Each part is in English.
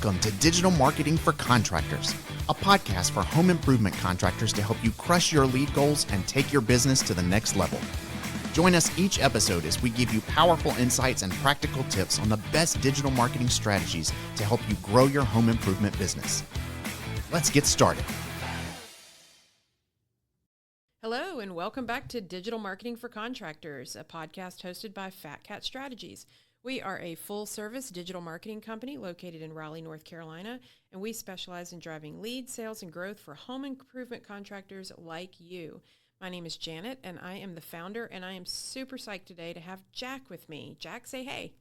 Welcome to Digital Marketing for Contractors, a podcast for home improvement contractors to help you crush your lead goals and take your business to the next level. Join us each episode as we give you powerful insights and practical tips on the best digital marketing strategies to help you grow your home improvement business. Let's get started. Hello, and welcome back to Digital Marketing for Contractors, a podcast hosted by Fat Cat Strategies. We are a full-service digital marketing company located in Raleigh, North Carolina, and we specialize in driving leads, sales, and growth for home improvement contractors like you. My name is Janet, and I am the founder, and I am super psyched today to have Jack with me. Jack, say hey.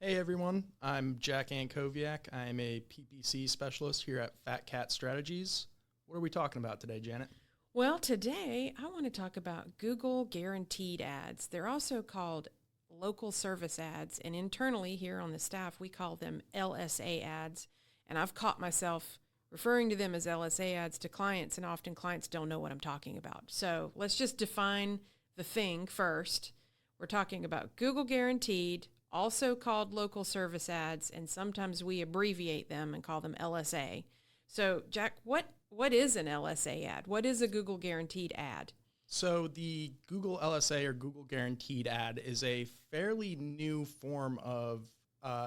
Hey everyone, I'm Jack Ankoviak. I'm a PPC specialist here at Fat Cat Strategies. What are we talking about today, Janet? Well, today I want to talk about Google Guaranteed Ads. They're also called local service ads, and internally here on the staff, we call them LSA ads. And I've caught myself referring to them as LSA ads to clients, and often clients don't know what I'm talking about. So let's just define the thing first. We're talking about Google Guaranteed, also called local service ads, and sometimes we abbreviate them and call them LSA. So Jack, what is an LSA ad? What is a Google Guaranteed ad? So the Google LSA or Google Guaranteed ad is a fairly new form of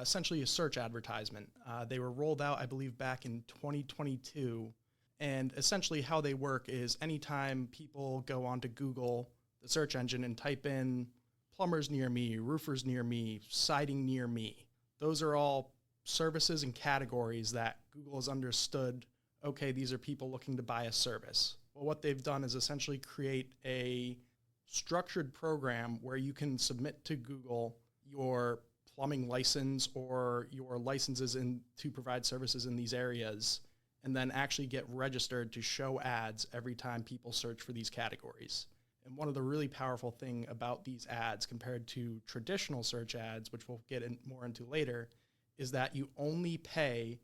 essentially a search advertisement. They were rolled out, I believe, back in 2022. And essentially how they work is anytime people go onto Google, the search engine, and type in plumbers near me, roofers near me, siding near me, those are all services and categories that Google has understood, okay, these are people looking to buy a service. Well, what they've done is essentially create a structured program where you can submit to Google your plumbing license or your licenses to provide services in these areas, and then actually get registered to show ads every time people search for these categories. And one of the really powerful thing about these ads compared to traditional search ads, which we'll get more into later, is that you only pay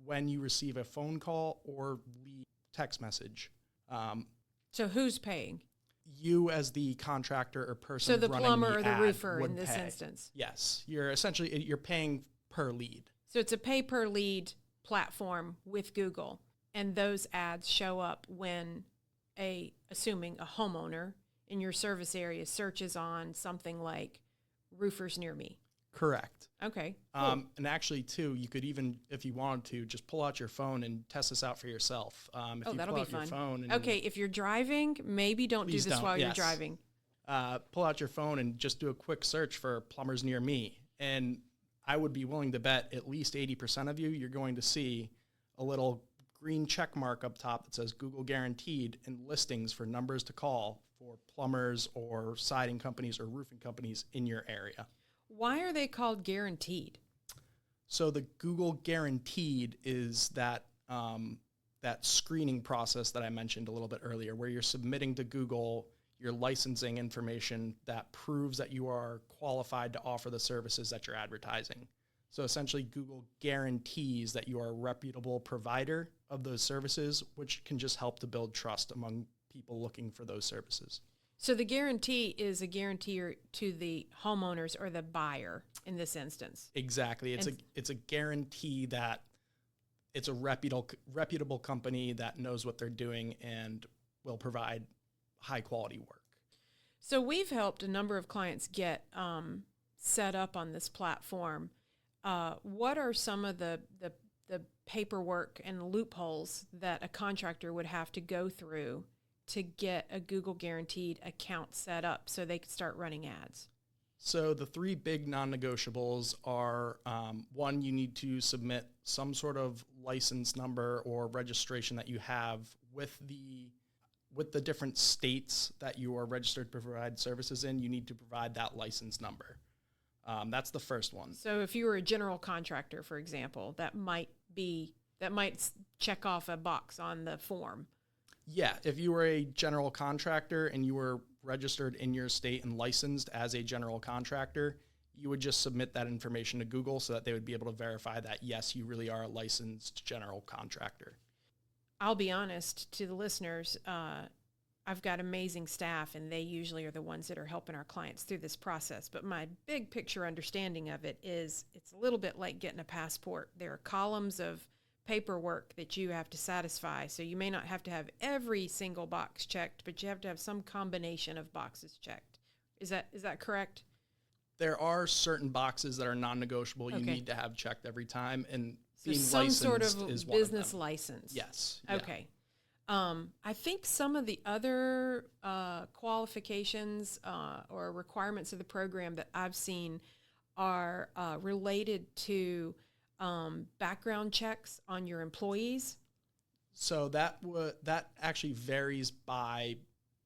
when you receive a phone call or lead text message. So who's paying? You as the contractor or person So the running plumber or the ad roofer would in this pay. instance? Yes. You're paying per lead. So it's a pay-per-lead platform with Google, and those ads show up when assuming a homeowner in your service area searches on something like roofers near me. Correct. Okay. Cool. And actually, too, you could even, if you wanted to, just pull out your phone and test this out for yourself. If you that'll pull be out fun. your phone and Okay, if you're driving, maybe don't do Please this don't, while you're yes. driving. Pull out your phone and just do a quick search for plumbers near me. And I would be willing to bet at least 80% of you're going to see a little green check mark up top that says Google Guaranteed and listings for numbers to call for plumbers or siding companies or roofing companies in your area. Why are they called guaranteed? So the Google Guaranteed is that screening process that I mentioned a little bit earlier, where you're submitting to Google your licensing information that proves that you are qualified to offer the services that you're advertising. So essentially, Google guarantees that you are a reputable provider of those services, which can just help to build trust among people looking for those services. So the guarantee is a guarantee to the homeowners or the buyer in this instance. Exactly. It's a guarantee that it's a reputable company that knows what they're doing and will provide high quality work. So we've helped a number of clients get set up on this platform. What are some of the paperwork and loopholes that a contractor would have to go through to get a Google Guaranteed account set up so they could start running ads? So the three big non-negotiables are, one, you need to submit some sort of license number or registration that you have with the different states that you are registered to provide services in. You need to provide that license number. That's the first one. So if you were a general contractor, for example, that might check off a box on the form. Yeah, if you were a general contractor and you were registered in your state and licensed as a general contractor, you would just submit that information to Google so that they would be able to verify that, yes, you really are a licensed general contractor. I'll be honest to the listeners, I've got amazing staff, and they usually are the ones that are helping our clients through this process. But my big picture understanding of it is it's a little bit like getting a passport. There are columns of paperwork that you have to satisfy. So you may not have to have every single box checked, but you have to have some combination of boxes checked. Is that correct? There are certain boxes that are non-negotiable. You Okay. need to have checked every time, and So being some licensed sort of is business one of them. license. Yes. Yeah. Okay. I think some of the other qualifications or requirements of the program that I've seen are related to background checks on your employees. So that actually varies by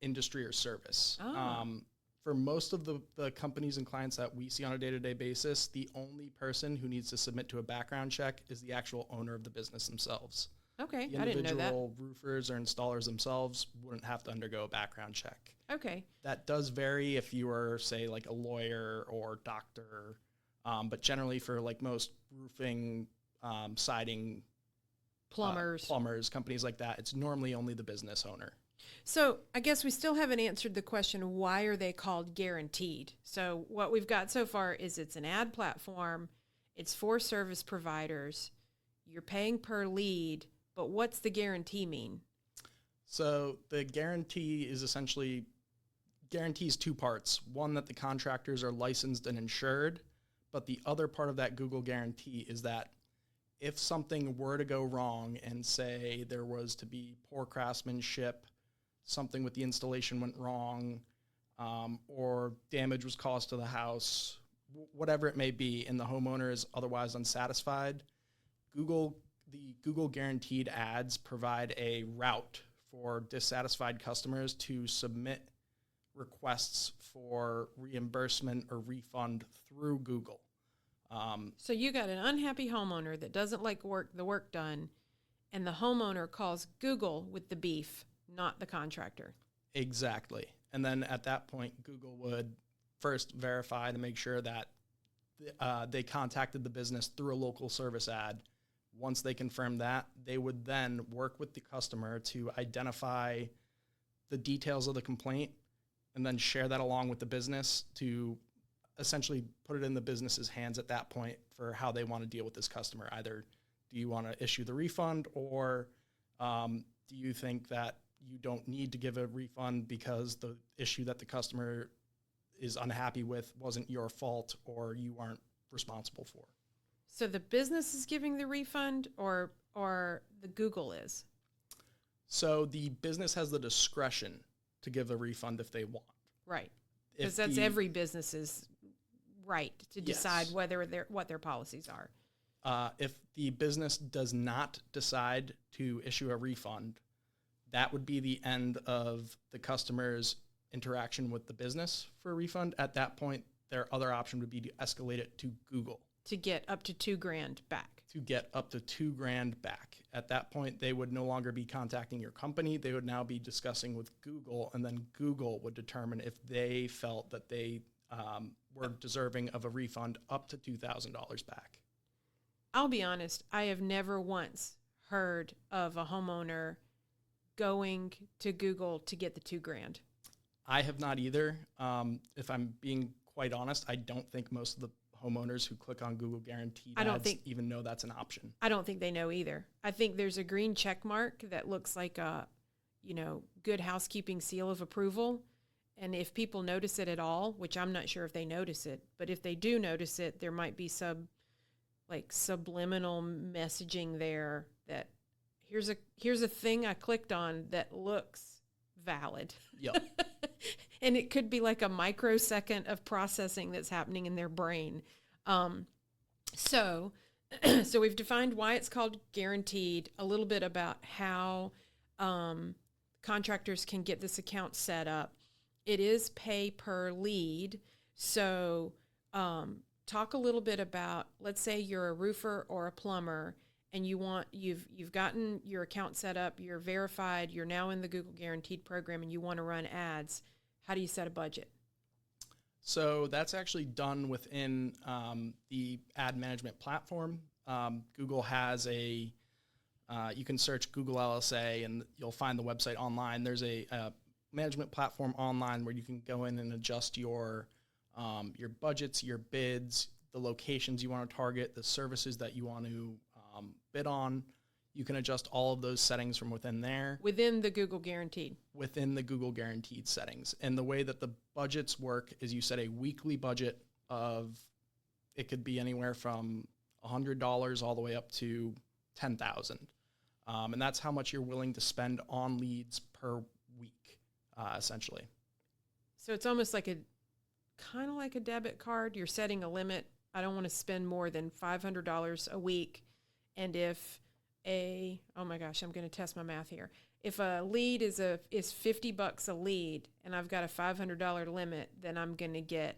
industry or service. Oh. For most of the companies and clients that we see on a day-to-day basis, the only person who needs to submit to a background check is the actual owner of the business themselves. Okay, The I didn't know that. individual roofers or installers themselves wouldn't have to undergo a background check. Okay. That does vary if you are, say, like a lawyer or doctor, but generally for like most roofing, siding, plumbers, companies like that, it's normally only the business owner. So I guess we still haven't answered the question, why are they called guaranteed? So what we've got so far is it's an ad platform, it's for service providers, you're paying per lead, but what's the guarantee mean? So the guarantee is essentially guarantees two parts. One, that the contractors are licensed and insured, but the other part of that Google guarantee is that if something were to go wrong and say there was to be poor craftsmanship, something with the installation went wrong, or damage was caused to the house, whatever it may be, and the homeowner is otherwise unsatisfied, the Google guaranteed ads provide a route for dissatisfied customers to submit requests for reimbursement or refund through Google. So you got an unhappy homeowner that doesn't like the work done, and the homeowner calls Google with the beef, not the contractor. Exactly. And then at that point, Google would first verify to make sure that they contacted the business through a local service ad. Once they confirmed that, they would then work with the customer to identify the details of the complaint and then share that along with the business to essentially put it in the business's hands at that point for how they want to deal with this customer. Either do you want to issue the refund, or do you think that you don't need to give a refund because the issue that the customer is unhappy with wasn't your fault or you aren't responsible for? So the business is giving the refund, or the Google is? So the business has the discretion to give a refund if they want. Right. Because that's every business's right to decide Yes. what their policies are. If the business does not decide to issue a refund, that would be the end of the customer's interaction with the business for a refund. At that point, their other option would be to escalate it to Google. To get up to $2,000 back. To get up to $2,000 back. At that point, they would no longer be contacting your company. They would now be discussing with Google, and then Google would determine if they felt that they were deserving of a refund up to $2,000 back. I'll be honest, I have never once heard of a homeowner going to Google to get the $2,000. I have not either. If I'm being quite honest, I don't think most of the homeowners who click on Google guaranteed ads even know that's an option. I don't think they know either. I think there's a green check mark that looks like a, good housekeeping seal of approval. And if people notice it at all, which I'm not sure if they notice it, but if they do notice it, there might be subliminal messaging there that here's a thing I clicked on that looks valid. Yep. And it could be like a microsecond of processing that's happening in their brain. So we've defined why it's called guaranteed, a little bit about how contractors can get this account set up. It is pay per lead. So talk a little bit about, let's say you're a roofer or a plumber, and you've gotten your account set up, you're verified, you're now in the Google Guaranteed program, and you want to run ads. How do you set a budget? So that's actually done within the ad management platform. Google has you can search Google LSA and you'll find the website online. There's a management platform online where you can go in and adjust your budgets, your bids, the locations you want to target, the services that you want to bid on. You can adjust all of those settings from within there. Within the Google Guaranteed. Within the Google Guaranteed settings. And the way that the budgets work is you set a weekly budget of, it could be anywhere from $100 all the way up to $10,000. And that's how much you're willing to spend on leads per week, essentially. So it's almost like kind of like a debit card. You're setting a limit. I don't want to spend more than $500 a week. And if oh my gosh, I'm going to test my math here. If a lead is $50 a lead and I've got a $500 limit, then I'm going to get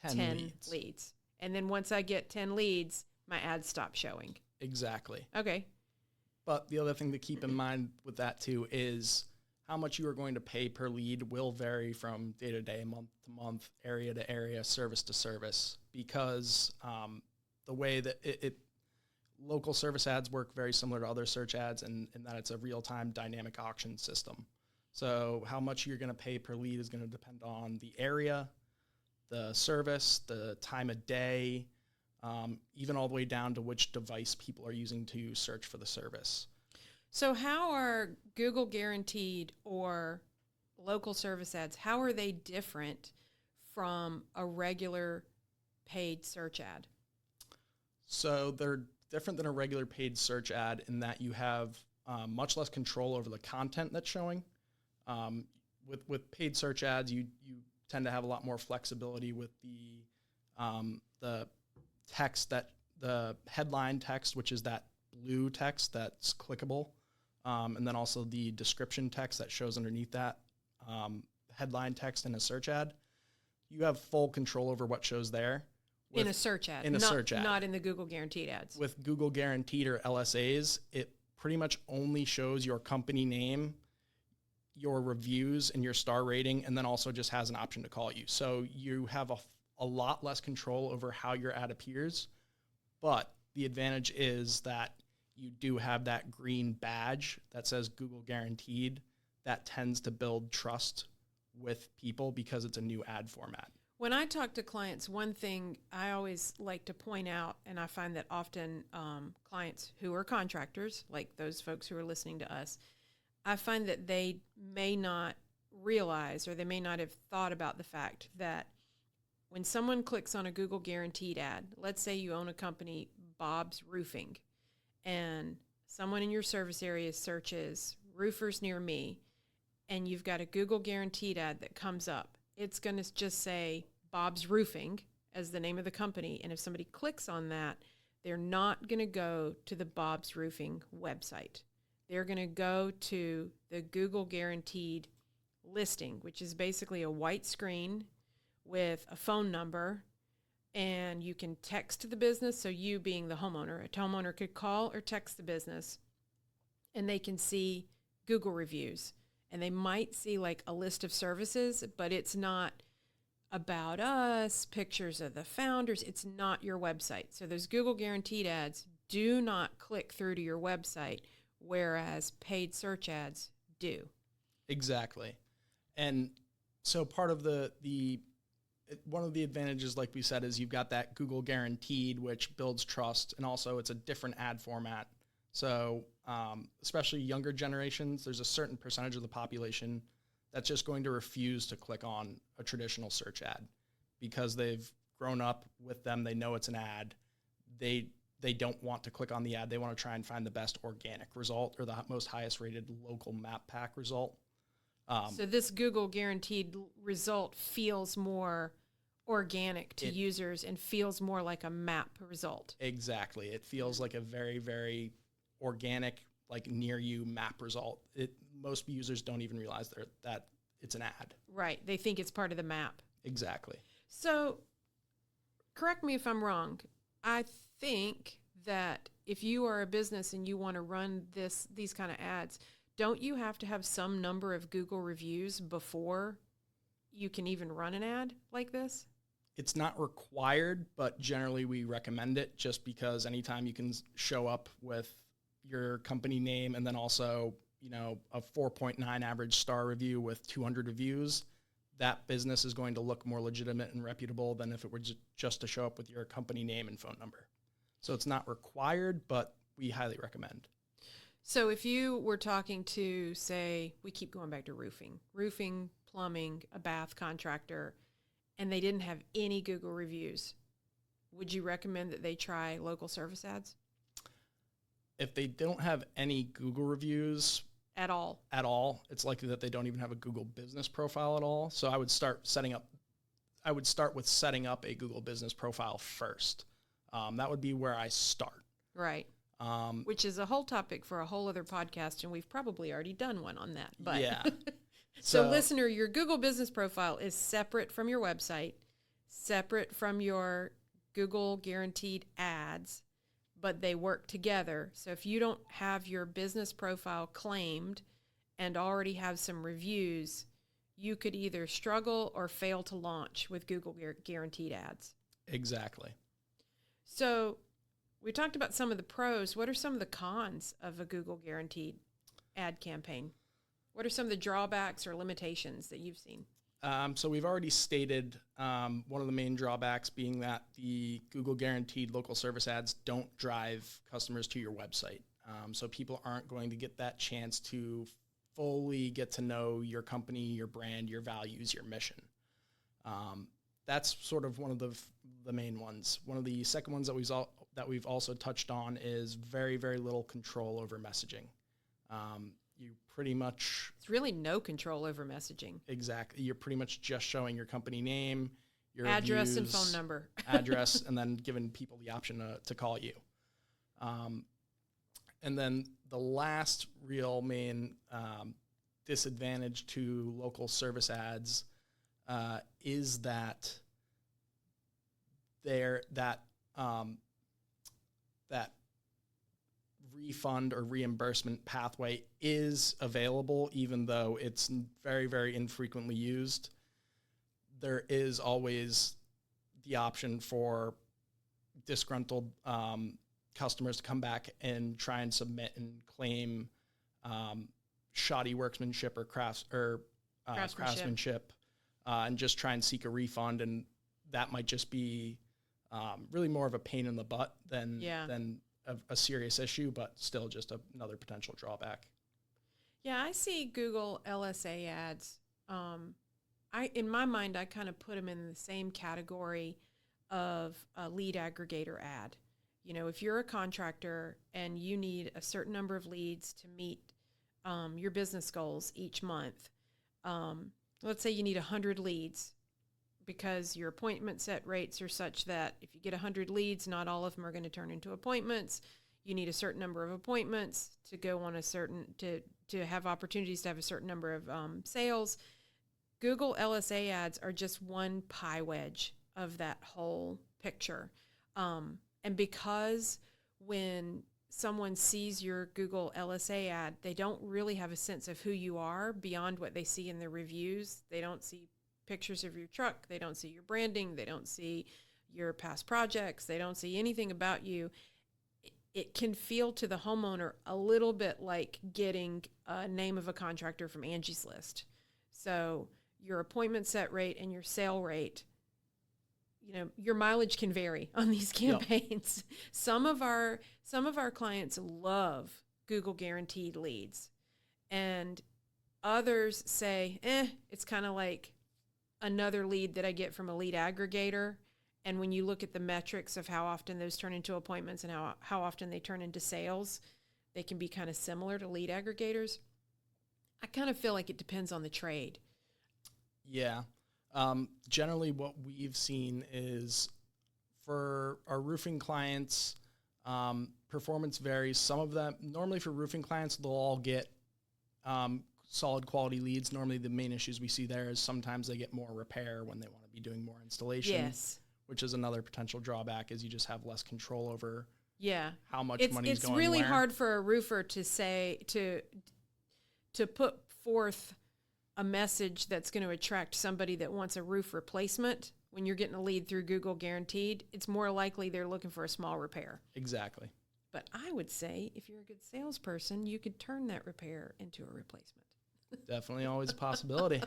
10 leads. And then once I get 10 leads, my ads stop showing. Exactly. Okay. But the other thing to keep in mind with that too is how much you are going to pay per lead will vary from day to day, month to month, area to area, service to service, because the way that local service ads work very similar to other search ads in that it's a real-time dynamic auction system. So how much you're going to pay per lead is going to depend on the area, the service, the time of day, even all the way down to which device people are using to search for the service. So how are Google Guaranteed or local service ads, how are they different from a regular paid search ad? So they're different than a regular paid search ad in that you have much less control over the content that's showing. With paid search ads, you tend to have a lot more flexibility with the text, the headline text, which is that blue text that's clickable, and then also the description text that shows underneath that headline text in a search ad. You have full control over what shows there. In a search ad. Not in the Google Guaranteed ads. With Google Guaranteed or LSAs, it pretty much only shows your company name, your reviews, and your star rating, and then also just has an option to call you. So you have a lot less control over how your ad appears, but the advantage is that you do have that green badge that says Google Guaranteed. That tends to build trust with people because it's a new ad format. When I talk to clients, one thing I always like to point out, and I find that often clients who are contractors, like those folks who are listening to us, I find that they may not realize or they may not have thought about the fact that when someone clicks on a Google Guaranteed ad, let's say you own a company, Bob's Roofing, and someone in your service area searches roofers near me, and you've got a Google Guaranteed ad that comes up. It's going to just say Bob's Roofing as the name of the company. And if somebody clicks on that, they're not going to go to the Bob's Roofing website. They're going to go to the Google Guaranteed listing, which is basically a white screen with a phone number. And you can text the business. So you being the homeowner, a homeowner could call or text the business, and they can see Google reviews. And they might see like a list of services, but it's not about us, pictures of the founders. It's not your website. So those Google Guaranteed ads do not click through to your website, whereas paid search ads do. Exactly. And so part of one of the advantages, like we said, is you've got that Google Guaranteed, which builds trust, and also it's a different ad format. So especially younger generations, there's a certain percentage of the population that's just going to refuse to click on a traditional search ad because they've grown up with them. They know it's an ad. They don't want to click on the ad. They want to try and find the best organic result or the most highest rated local map pack result. So this Google Guaranteed result feels more organic to users and feels more like a map result. Exactly. It feels like a very, very organic, like near you map result. Most users don't even realize that it's an ad. Right. They think it's part of the map. Exactly. So correct me if I'm wrong. I think that if you are a business and you want to run these kind of ads, don't you have to have some number of Google reviews before you can even run an ad like this? It's not required, but generally we recommend it just because anytime you can show up with your company name and then also a 4.9 average star review with 200 reviews, that business is going to look more legitimate and reputable than if it were just to show up with your company name and phone number. So it's not required, but we highly recommend. So if you were talking to, say, we keep going back to roofing, plumbing, a bath contractor, and they didn't have any Google reviews, would you recommend that they try local service ads? If they don't have any Google reviews At all, it's likely that they don't even have a Google business profile at all. So I would start with setting up a Google business profile first. That would be where I start. Right. Which is a whole topic for a whole other podcast, and we've probably already done one on that. But yeah. So listener, your Google business profile is separate from your website, separate from your Google guaranteed ads, but they work together. So if you don't have your business profile claimed and already have some reviews, you could either struggle or fail to launch with Google guaranteed ads. Exactly. So we talked about some of the pros. What are some of the cons of a Google guaranteed ad campaign? What are some of the drawbacks or limitations that you've seen? So we've already stated one of the main drawbacks being that the Google guaranteed local service ads don't drive customers to your website. So people aren't going to get that chance to fully get to know your company, your brand, your values, your mission. That's sort of one of the main ones. One of the second ones that we've also touched on is very, very little control over messaging. You pretty much... It's really no control over messaging. Exactly. You're pretty much just showing your company name, your address reviews, and phone number. address, and then giving people the option to call you. And then the last real main disadvantage to local service ads is that that refund or reimbursement pathway is available, even though it's very, very infrequently used. There is always the option for disgruntled customers to come back and try and submit and claim shoddy workmanship or craftsmanship, and just try and seek a refund. And that might just be really more of a pain in the butt than a serious issue, but still just another potential drawback. Yeah, I see Google LSA ads. In my mind, I kind of put them in the same category of a lead aggregator ad. You know, if you're a contractor and you need a certain number of leads to meet your business goals each month, let's say you need 100 leads because your appointment set rates are such that if you get 100 leads, not all of them are going to turn into appointments. You need a certain number of appointments to go on to have opportunities to have a certain number of sales. Google LSA ads are just one pie wedge of that whole picture. And because when someone sees your Google LSA ad, they don't really have a sense of who you are beyond what they see in the reviews. They don't see pictures of your truck. They don't see your branding. They don't see your past projects. They don't see anything about you. It can feel to the homeowner a little bit like getting a name of a contractor from Angie's List. So your appointment set rate and your sale rate, you know, your mileage can vary on these campaigns. Yep. Some of our clients love Google guaranteed leads, and others say, it's kind of like another lead that I get from a lead aggregator. And when you look at the metrics of how often those turn into appointments and how often they turn into sales, they can be kind of similar to lead aggregators. I kind of feel like it depends on the trade. Yeah. Generally what we've seen is for our roofing clients, performance varies. Some of them, normally for roofing clients, they'll all get solid quality leads. Normally the main issues we see there is sometimes they get more repair when they want to be doing more installation. Yes. Which is another potential drawback, is you just have less control over how much money's it's going really where. hard for a roofer to say to put forth a message that's going to attract somebody that wants a roof replacement. When you're getting a lead through Google Guaranteed, it's more likely they're looking for a small repair. Exactly. But I would say if you're a good salesperson, you could turn that repair into a replacement. Definitely always a possibility.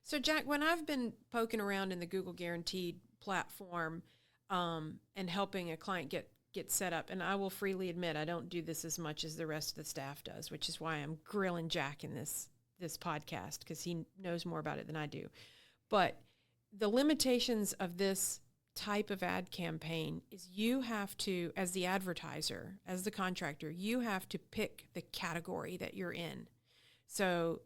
So, Jack, when I've been poking around in the Google Guaranteed platform and helping a client get set up, and I will freely admit I don't do this as much as the rest of the staff does, which is why I'm grilling Jack in this podcast, because he knows more about it than I do. But the limitations of this type of ad campaign is you have to, as the advertiser, as the contractor, you have to pick the category that you're in. So,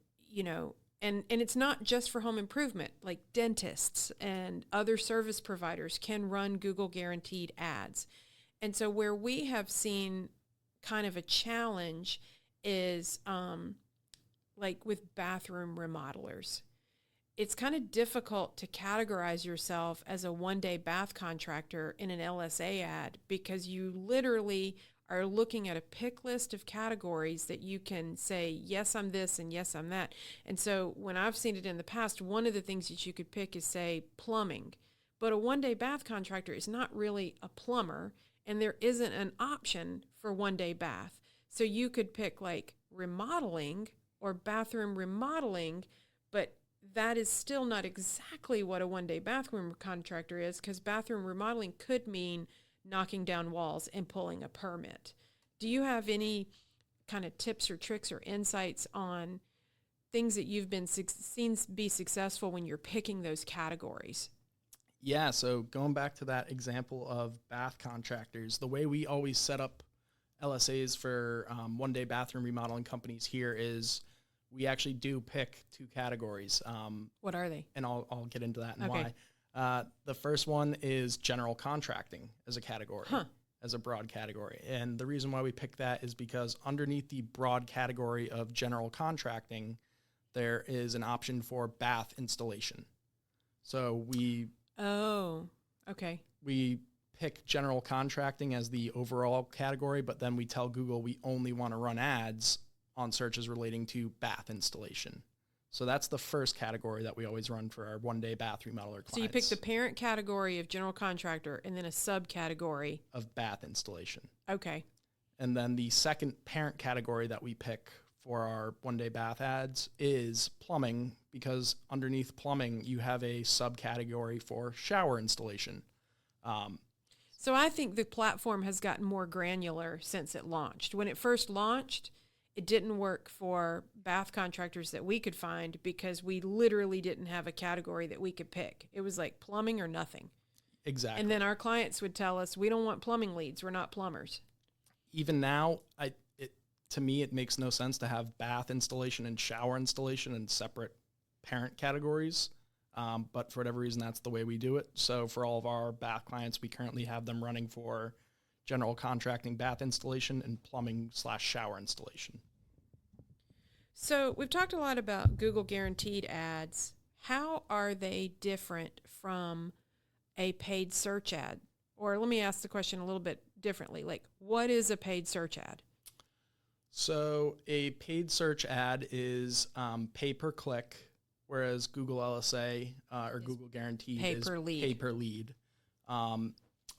and it's not just for home improvement, like dentists and other service providers can run Google Guaranteed ads. And so where we have seen kind of a challenge is like with bathroom remodelers. It's kind of difficult to categorize yourself as a one-day bath contractor in an LSA ad because you literally are looking at a pick list of categories that you can say, yes, I'm this and yes, I'm that. And so when I've seen it in the past, one of the things that you could pick is, say, plumbing. But a one-day bath contractor is not really a plumber, and there isn't an option for one-day bath. So you could pick like remodeling or bathroom remodeling, but that is still not exactly what a one-day bathroom contractor is, because bathroom remodeling could mean knocking down walls and pulling a permit. Do you have any kind of tips or tricks or insights on things that you've been seen be successful when you're picking those categories? Yeah, so going back to that example of bath contractors, the way we always set up LSAs for one-day bathroom remodeling companies here is we actually do pick two categories. What are they? And I'll get into that and Okay. why. The first one is general contracting as a category, as a broad category. And the reason why we pick that is because underneath the broad category of general contracting, there is an option for bath installation. So we pick general contracting as the overall category, but then we tell Google we only want to run ads on searches relating to bath installation. So that's the first category that we always run for our one-day bath remodeler clients. So you pick the parent category of general contractor and then a subcategory of bath installation. Okay. And then the second parent category that we pick for our one-day bath ads is plumbing, because underneath plumbing, you have a subcategory for shower installation. So I think the platform has gotten more granular since it launched. When it first launched, it didn't work for bath contractors that we could find because we literally didn't have a category that we could pick. It was like plumbing or nothing. Exactly. And then our clients would tell us, we don't want plumbing leads. We're not plumbers. Even now, to me, it makes no sense to have bath installation and shower installation in separate parent categories. But for whatever reason, that's the way we do it. So for all of our bath clients, we currently have them running for general contracting bath installation and plumbing/shower installation. So we've talked a lot about Google Guaranteed ads. How are they different from a paid search ad? Or let me ask the question a little bit differently. Like, what is a paid search ad? So a paid search ad is pay per click, whereas Google LSA or Google Guaranteed is pay per lead.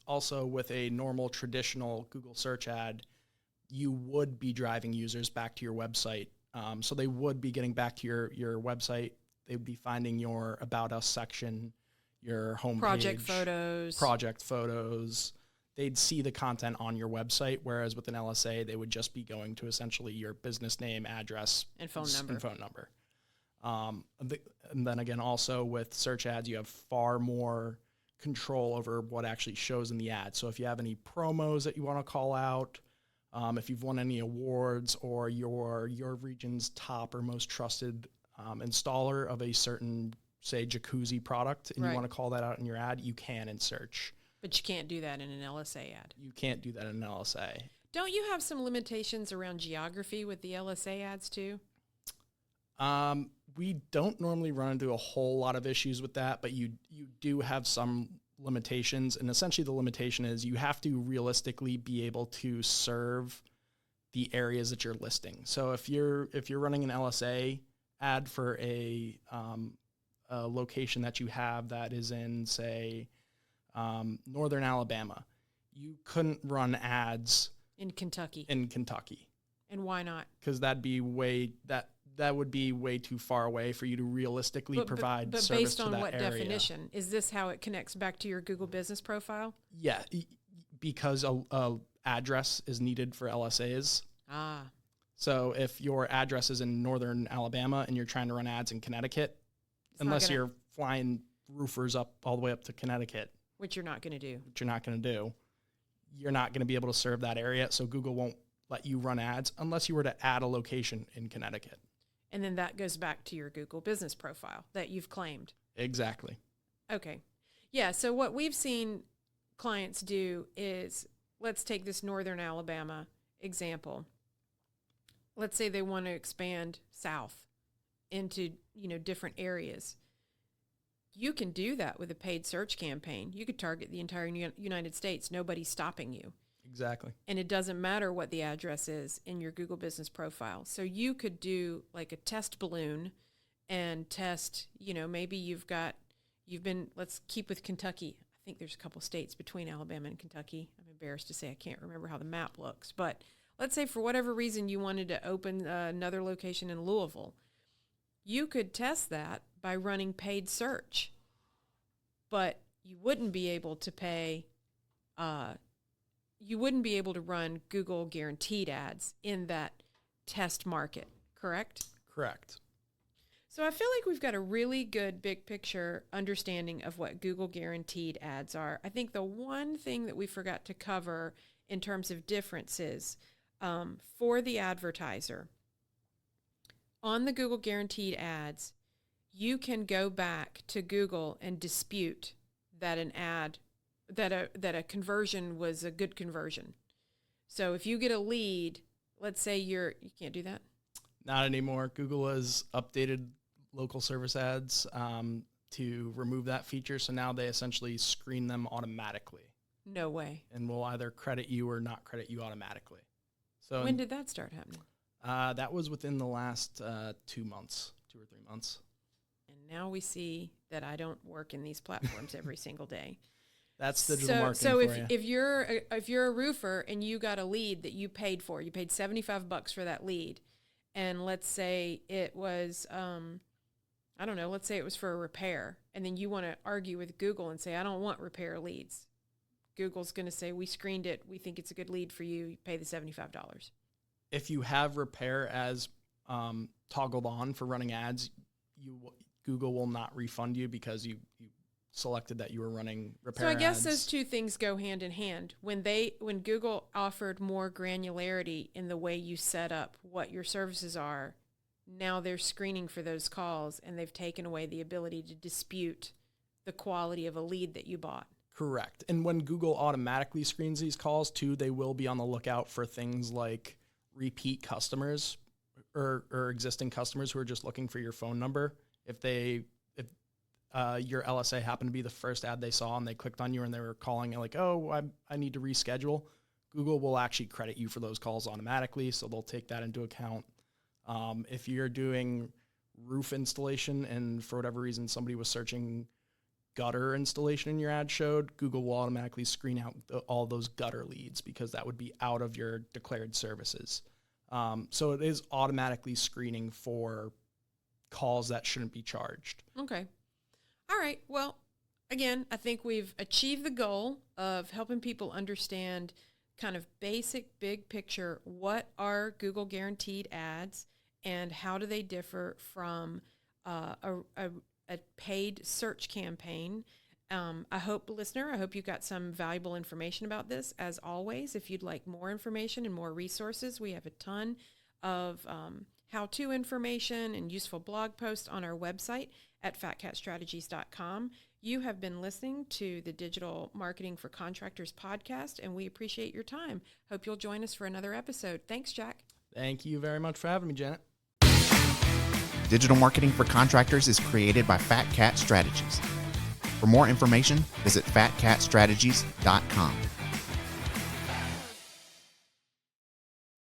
Also, with a normal traditional Google search ad, you would be driving users back to your website. So they would be getting back to your website. They would be finding your About Us section, your homepage. Project photos. They'd see the content on your website, whereas with an LSA, they would just be going to essentially your business name, address, and phone number. And then again, also with search ads, you have far more control over what actually shows in the ad. So if you have any promos that you want to call out, if you've won any awards, or your region's top or most trusted installer of a certain, say, jacuzzi product, and you want to call that out in your ad, you can in search. But you can't do that in an LSA ad. You can't do that in an LSA. Don't you have some limitations around geography with the LSA ads too? We don't normally run into a whole lot of issues with that, but you do have some limitations. And essentially the limitation is you have to realistically be able to serve the areas that you're listing. So if you're running an LSA ad for a location that you have that is in, say, northern Alabama, you couldn't run ads In Kentucky. And why not? Because that would be way too far away for you to realistically provide service to that area. But based on what definition? Is this how it connects back to your Google business profile? Yeah, because a address is needed for LSAs. So if your address is in northern Alabama and you're trying to run ads in Connecticut, unless you're flying roofers up all the way up to Connecticut, which you're not going to do. You're not going to be able to serve that area, so Google won't let you run ads unless you were to add a location in Connecticut. And then that goes back to your Google business profile that you've claimed. Exactly. Okay. Yeah, so what we've seen clients do is, let's take this northern Alabama example. Let's say they want to expand south into, different areas. You can do that with a paid search campaign. You could target the entire United States. Nobody's stopping you. Exactly. And it doesn't matter what the address is in your Google business profile. So you could do like a test balloon and test, maybe let's keep with Kentucky. I think there's a couple states between Alabama and Kentucky. I'm embarrassed to say I can't remember how the map looks. But let's say for whatever reason you wanted to open another location in Louisville. You could test that by running paid search, but you wouldn't be able to pay, you wouldn't be able to run Google guaranteed ads in that test market, correct? Correct. So I feel like we've got a really good big picture understanding of what Google guaranteed ads are. I think the one thing that we forgot to cover in terms of differences for the advertiser, on the Google guaranteed ads, you can go back to Google and dispute that an ad, that a conversion was a good conversion. So if you get a lead, let's say you can't do that? Not anymore. Google has updated local service ads to remove that feature. So now they essentially screen them automatically. No way. And will either credit you or not credit you automatically. So when did that start happening? That was within the last 2 months, 2 or 3 months. And now we see that I don't work in these platforms every single day. That's digital marketing. So if you're a roofer and you got a lead that you paid for, you paid $75 for that lead, and let's say it was, let's say it was for a repair, and then you want to argue with Google and say, I don't want repair leads. Google's going to say, we screened it, we think it's a good lead for you, you pay the $75. If you have repair as toggled on for running ads, Google will not refund you because you selected that you were running repair ads. So I guess those two things go hand in hand. When Google offered more granularity in the way you set up what your services are, now they're screening for those calls, and they've taken away the ability to dispute the quality of a lead that you bought. Correct. And when Google automatically screens these calls too, they will be on the lookout for things like repeat customers or existing customers who are just looking for your phone number. If your LSA happened to be the first ad they saw and they clicked on you and they were calling like, oh, I need to reschedule, Google will actually credit you for those calls automatically. So they'll take that into account. If you're doing roof installation and for whatever reason somebody was searching gutter installation in your ad showed, Google will automatically screen out all those gutter leads because that would be out of your declared services. So it is automatically screening for calls that shouldn't be charged. Okay. All right. Well, again, I think we've achieved the goal of helping people understand kind of basic, big picture, what are Google guaranteed ads and how do they differ from a paid search campaign. I hope you got some valuable information about this. As always, if you'd like more information and more resources, we have a ton of how-to information and useful blog posts on our website at fatcatstrategies.com. You have been listening to the Digital Marketing for Contractors podcast, and we appreciate your time. Hope you'll join us for another episode. Thanks, Jack. Thank you very much for having me, Janet. Digital Marketing for Contractors is created by Fat Cat Strategies. For more information, visit fatcatstrategies.com.